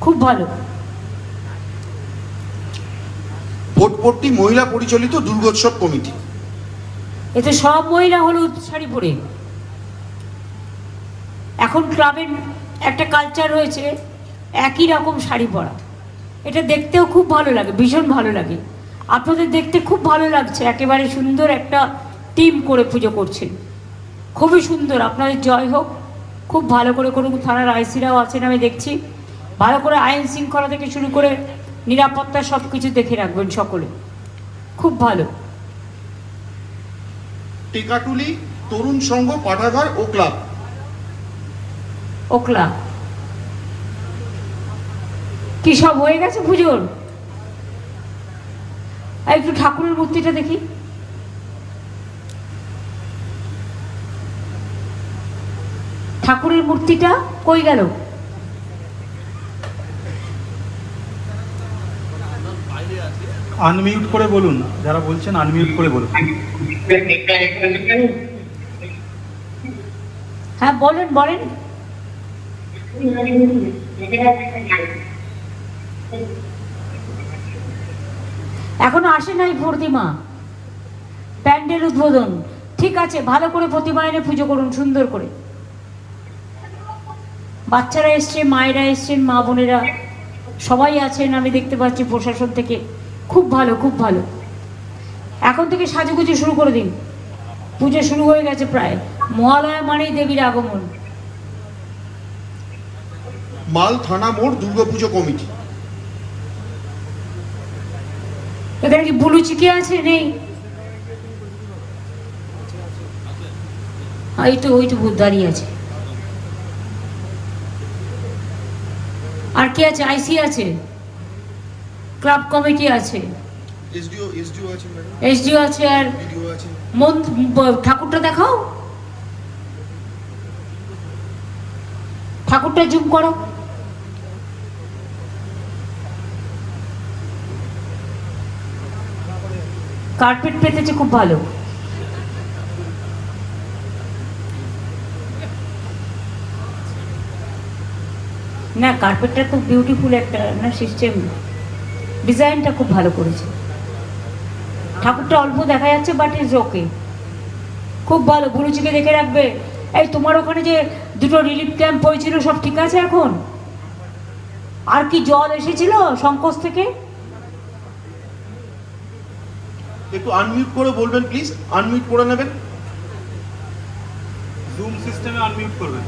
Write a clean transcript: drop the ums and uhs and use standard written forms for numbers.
খুব ভালো। ভোটপট্টি মহিলা পরিচালিত দুর্গোৎসব কমিটি। এতে সব মহিলা হলুদ শাড়ি পরে। এখন ক্লাবের একটা কালচার রয়েছে একই রকম শাড়ি পরা, এটা দেখতেও খুব ভালো লাগে, ভীষণ ভালো লাগে। আপনাদের দেখতে খুব ভালো লাগছে, একেবারে সুন্দর একটা টিম করে পুজো করছেন, খুবই সুন্দর। আপনাদের জয় হোক, খুব ভালো করে করুন। থানার আইসিরাও আছেন আমি দেখছি, ভালো করে আইন শৃঙ্খলা থেকে শুরু করে নিরাপত্তা সব কিছু দেখে রাখবেন সকলে, খুব ভালো। টেকাটুলি তরুণ সংঘ পাঠাগার ও ক্লাব। ওকলা কি সব হয়ে গেছে পুজোর? একটু ঠাকুরের মূর্তিটা দেখি। ঠাকুরের মূর্তিটা কই গেল? আনমিউট করে বলুন, যারা বলছেন আনমিউট করে বলুন। হ্যাঁ বলেন বলেন। এখনো আসে নাই প্রতিমা, প্যান্ডেল উদ্বোধন। ঠিক আছে, ভালো করে প্রতিমা এনে পুজো করুন সুন্দর করে। বাচ্চারা এসছে, মায়েরা এসছেন, মা বোনেরা সবাই আছেন আমি দেখতে পাচ্ছি প্রশাসন থেকে। খুব ভালো, খুব ভালো। এখন থেকে সাজুগুজু শুরু করে দিন, পুজো শুরু হয়ে গেছে প্রায়। মহালয়া মানেই দেবীর আগমন। মাল থানা মোড় দুর্গাপুজো কমিটি। এখানে কি বুলু চিকে আছে? নেই? এই তো ওই তো দাঁড়িয়ে আছে। আর কি আছে? আইসি আছে, ক্লাব কমিটি আছে, এসডিও আছে, আর ঠাকুরটা দেখাও, ঠাকুরটা জুম করো। কার্পেট পেতেছে, খুব ভালো। না কার্পেটটা তো বিউটিফুল একটা না সিস্টেম, ডিজাইনটা খুব ভালো করেছে। ঠাকুরটা অল্প দেখা যাচ্ছে বাট ইজ ওকে, খুব ভালো। বুলুচিকে দেখে রাখবে। এই তোমার ওখানে যে দুটো রিলিফ ক্যাম্প হয়েছিল সব ঠিক আছে এখন? আর কি জল এসেছিল সংকোচ থেকে? একটু আনমিউট করে বলবেন প্লিজ, আনমিউট করে নেবেন। জুম সিস্টেমে আনমিউট করবেন।